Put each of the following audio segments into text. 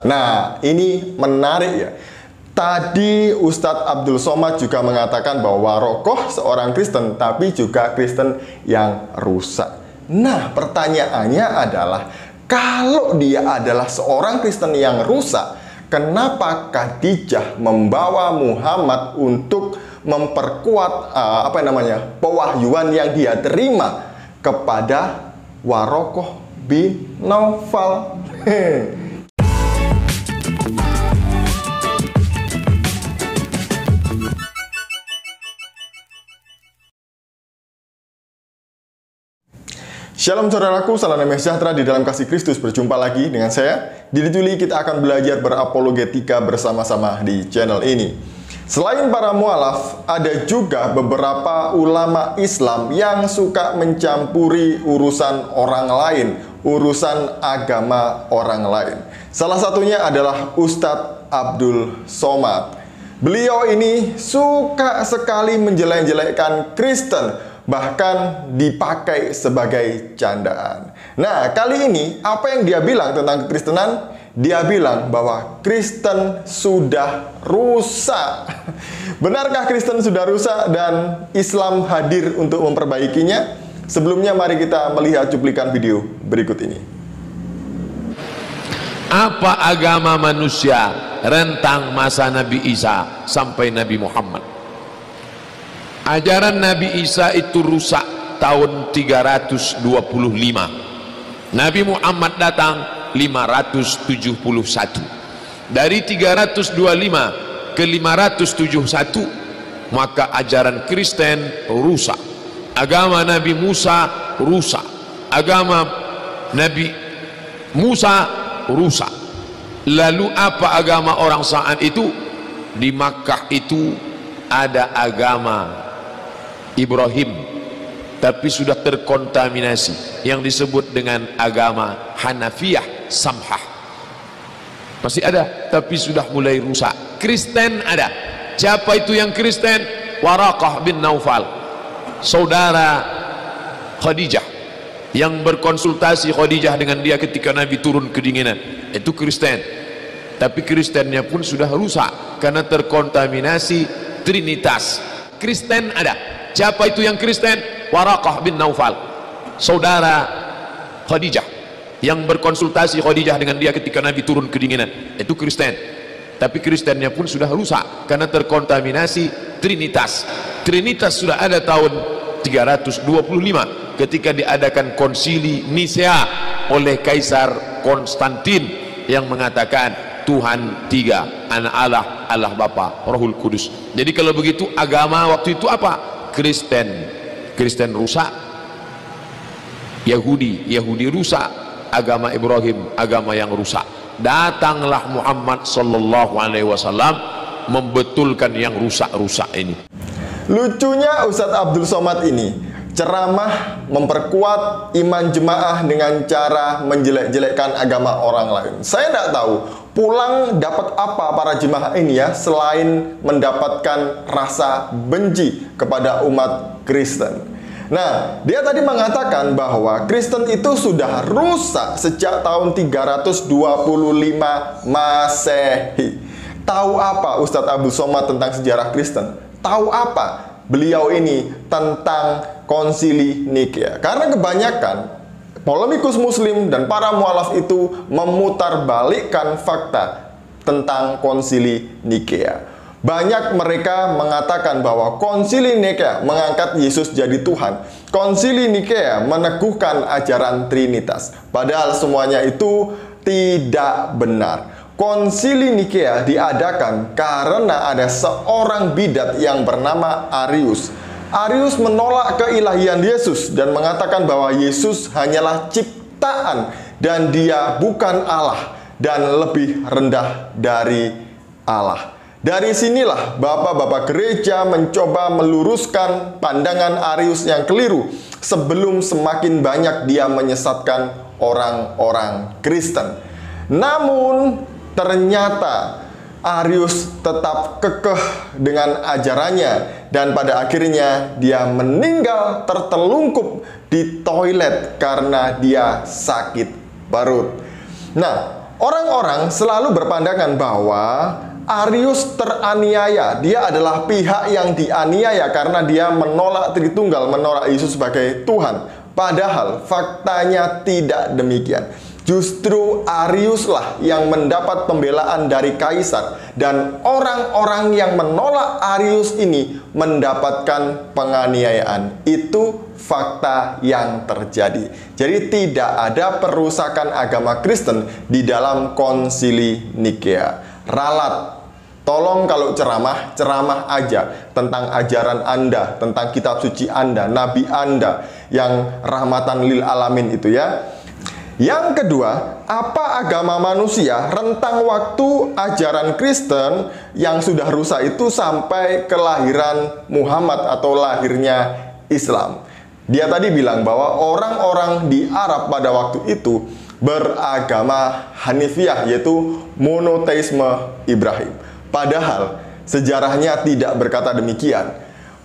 Nah, ini menarik ya. Tadi Ustadz Abdul Somad juga mengatakan bahwa Warokoh seorang Kristen, tapi juga Kristen yang rusak. Nah, pertanyaannya adalah, kalau dia adalah seorang Kristen yang rusak, kenapa Khadijah membawa Muhammad untuk memperkuat pewahyuan yang dia terima kepada Warokoh bin Naufal? Shalom saudaraku, salam damai sejahtera di dalam kasih Kristus. Berjumpa lagi dengan saya, Didi Juli. Kita akan belajar berapologetika bersama-sama di channel ini. Selain para mualaf, ada juga beberapa ulama Islam yang suka mencampuri urusan orang lain, urusan agama orang lain. Salah satunya adalah Ustadz Abdul Somad. Beliau ini suka sekali menjelek-jelekkan Kristen, bahkan dipakai sebagai candaan. Nah, kali ini apa yang dia bilang tentang kekristenan? Dia bilang bahwa Kristen sudah rusak. Benarkah Kristen sudah rusak dan Islam hadir untuk memperbaikinya? Sebelumnya mari kita melihat cuplikan video berikut ini. Apa agama manusia rentang masa Nabi Isa sampai Nabi Muhammad? Ajaran Nabi Isa itu rusak tahun 325. Nabi Muhammad datang 571. Dari 325 ke 571, maka ajaran Kristen rusak. Agama Nabi Musa rusak. Agama Nabi Musa rusak. Lalu apa agama orang saat itu? Di Makkah itu ada agama Ibrahim, tapi sudah terkontaminasi yang disebut dengan agama Hanafiyah Samhah. Masih ada, tapi sudah mulai rusak. Kristen ada. Siapa itu yang Kristen? Warokoh bin Naufal, saudara Khadijah, yang berkonsultasi Khadijah dengan dia ketika Nabi turun kedinginan. Itu Kristen. Tapi Kristennya pun sudah rusak karena terkontaminasi Trinitas. Kristen ada. Siapa itu yang Kristen? Warokoh bin Naufal, saudara Khadijah, yang berkonsultasi Khadijah dengan dia ketika Nabi turun kedinginan. Itu Kristen. Tapi Kristennya pun sudah rusak karena terkontaminasi Trinitas. Trinitas sudah ada tahun 325 ketika diadakan konsili Nisea oleh Kaisar Konstantin yang mengatakan Tuhan tiga, anak Allah, Allah Bapa, Rohul Kudus. Jadi kalau begitu agama waktu itu apa? Kristen rusak, Yahudi rusak, agama Ibrahim agama yang rusak. Datanglah Muhammad sallallahu alaihi wasallam membetulkan yang rusak-rusak ini. Lucunya Ustadz Abdul Somad ini ceramah memperkuat iman jemaah dengan cara menjelek-jelekkan agama orang lain. Saya tidak tahu pulang dapat apa para jemaah ini ya, selain mendapatkan rasa benci kepada umat Kristen. Nah, dia tadi mengatakan bahwa Kristen itu sudah rusak sejak tahun 325 Masehi. Tahu apa Ustadz Abdul Somad tentang sejarah Kristen? Tahu apa beliau ini tentang konsili Nikea? Karena kebanyakan polemikus muslim dan para mualaf itu memutarbalikkan fakta tentang konsili Nikea. Banyak mereka mengatakan bahwa konsili Nikea mengangkat Yesus jadi Tuhan. Konsili Nikea meneguhkan ajaran Trinitas. Padahal semuanya itu tidak benar. Konsili Nikea diadakan karena ada seorang bidat yang bernama Arius. Arius menolak keilahian Yesus dan mengatakan bahwa Yesus hanyalah ciptaan dan dia bukan Allah dan lebih rendah dari Allah. Dari sinilah bapak-bapak gereja mencoba meluruskan pandangan Arius yang keliru sebelum semakin banyak dia menyesatkan orang-orang Kristen. Namun ternyata Arius tetap kekeh dengan ajarannya dan pada akhirnya dia meninggal tertelungkup di toilet karena dia sakit perut. Nah, orang-orang selalu berpandangan bahwa Arius teraniaya. Dia adalah pihak yang dianiaya karena dia menolak Tritunggal, menolak Yesus sebagai Tuhan. Padahal faktanya tidak demikian. Justru Ariuslah yang mendapat pembelaan dari kaisar, dan orang-orang yang menolak Arius ini mendapatkan penganiayaan. Itu fakta yang terjadi. Jadi tidak ada perusakan agama Kristen di dalam Konsili Nikea. Ralat, tolong kalau ceramah, ceramah aja tentang ajaran Anda, tentang kitab suci Anda, nabi Anda yang rahmatan lil alamin itu ya. Yang kedua, apa agama manusia rentang waktu ajaran Kristen yang sudah rusak itu sampai kelahiran Muhammad atau lahirnya Islam. Dia tadi bilang bahwa orang-orang di Arab pada waktu itu beragama Hanifiyah, yaitu monoteisme Ibrahim. Padahal sejarahnya tidak berkata demikian.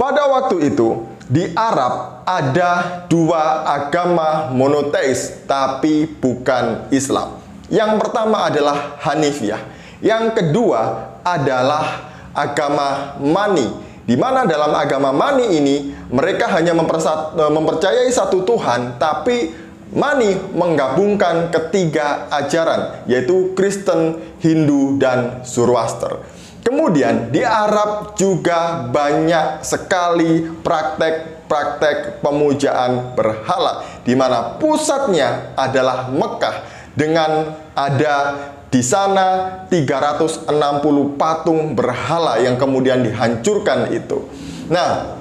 Pada waktu itu di Arab ada dua agama monoteis tapi bukan Islam. Yang pertama adalah Hanifiyah. Yang kedua adalah agama Mani, di mana dalam agama Mani ini mereka hanya mempercayai satu Tuhan, tapi Mani menggabungkan ketiga ajaran, yaitu Kristen, Hindu, dan Zoroaster. Kemudian di Arab juga banyak sekali praktek-praktek pemujaan berhala, di mana pusatnya adalah Mekah, dengan ada di sana 360 patung berhala yang kemudian dihancurkan itu. Nah,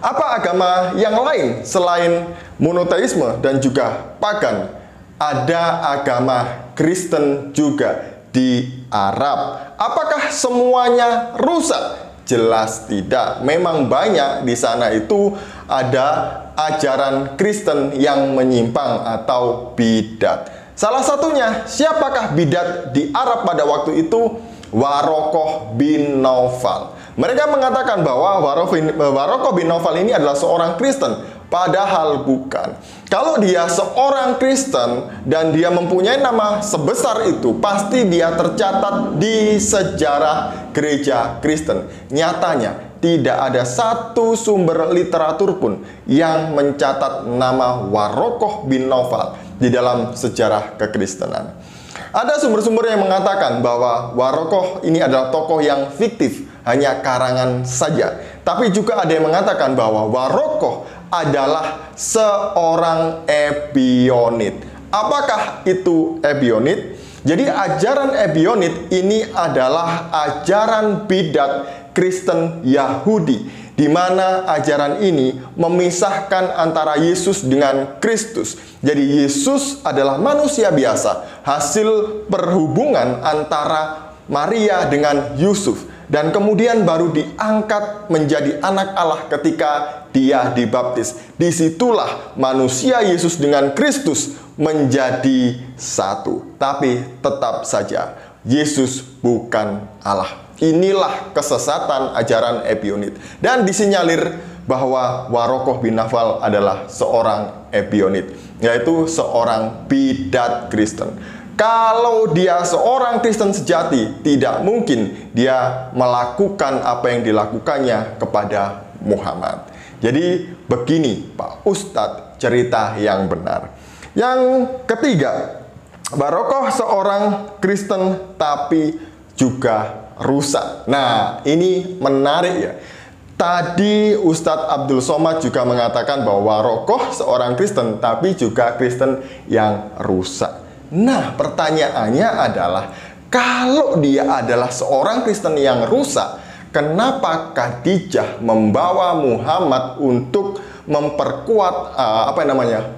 apa agama yang lain selain monoteisme dan juga pagan? Ada agama Kristen juga di Arab. Apakah semuanya rusak? Jelas tidak. Memang banyak di sana itu ada ajaran Kristen yang menyimpang atau bidat. Salah satunya, siapakah bidat di Arab pada waktu itu? Warokoh bin Naufal. Mereka mengatakan bahwa Warokoh bin Naufal ini adalah seorang Kristen, padahal bukan. Kalau dia seorang Kristen dan dia mempunyai nama sebesar itu, pasti dia tercatat di sejarah gereja Kristen. Nyatanya tidak ada satu sumber literatur pun yang mencatat nama Warokoh bin Naufal di dalam sejarah kekristenan. Ada sumber-sumber yang mengatakan bahwa Warokoh ini adalah tokoh yang fiktif, hanya karangan saja. Tapi juga ada yang mengatakan bahwa Warokoh adalah seorang Ebionit. Apakah itu Ebionit? Jadi ajaran Ebionit ini adalah ajaran bidat Kristen Yahudi, di mana ajaran ini memisahkan antara Yesus dengan Kristus. Jadi Yesus adalah manusia biasa, hasil perhubungan antara Maria dengan Yusuf, dan kemudian baru diangkat menjadi anak Allah ketika dia dibaptis. Disitulah manusia Yesus dengan Kristus menjadi satu. Tapi tetap saja Yesus bukan Allah. Inilah kesesatan ajaran Ebionit, dan disinyalir bahwa Warokoh bin Naufal adalah seorang Ebionit, yaitu seorang bidat Kristen. Kalau dia seorang Kristen sejati, tidak mungkin dia melakukan apa yang dilakukannya kepada Muhammad. Jadi begini Pak Ustadz, cerita yang benar. Yang ketiga, Warokoh seorang Kristen tapi juga rusak. Nah, ini menarik ya. Tadi Ustadz Abdul Somad juga mengatakan bahwa Warokoh seorang Kristen tapi juga Kristen yang rusak. Nah, pertanyaannya adalah, kalau dia adalah seorang Kristen yang rusak, kenapa Khadijah membawa Muhammad untuk memperkuat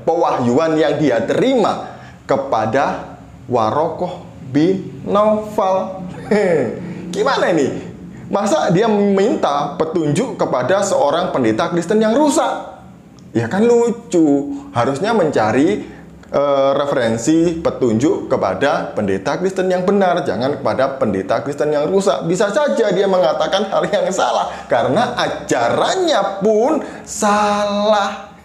pewahyuan yang dia terima kepada Warokoh bin Naufal? Gimana ini? Masa dia meminta petunjuk kepada seorang pendeta Kristen yang rusak? Ya kan lucu. Harusnya mencari referensi petunjuk kepada pendeta Kristen yang benar, jangan kepada pendeta Kristen yang rusak. Bisa saja dia mengatakan hal yang salah karena ajarannya pun salah.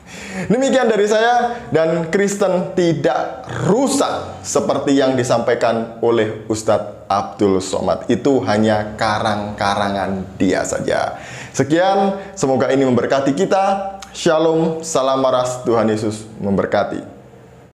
Demikian dari saya, dan Kristen tidak rusak seperti yang disampaikan oleh Ustadz Abdul Somad. Itu hanya karang-karangan dia saja. Sekian, semoga ini memberkati kita. Shalom, salam waras, Tuhan Yesus memberkati.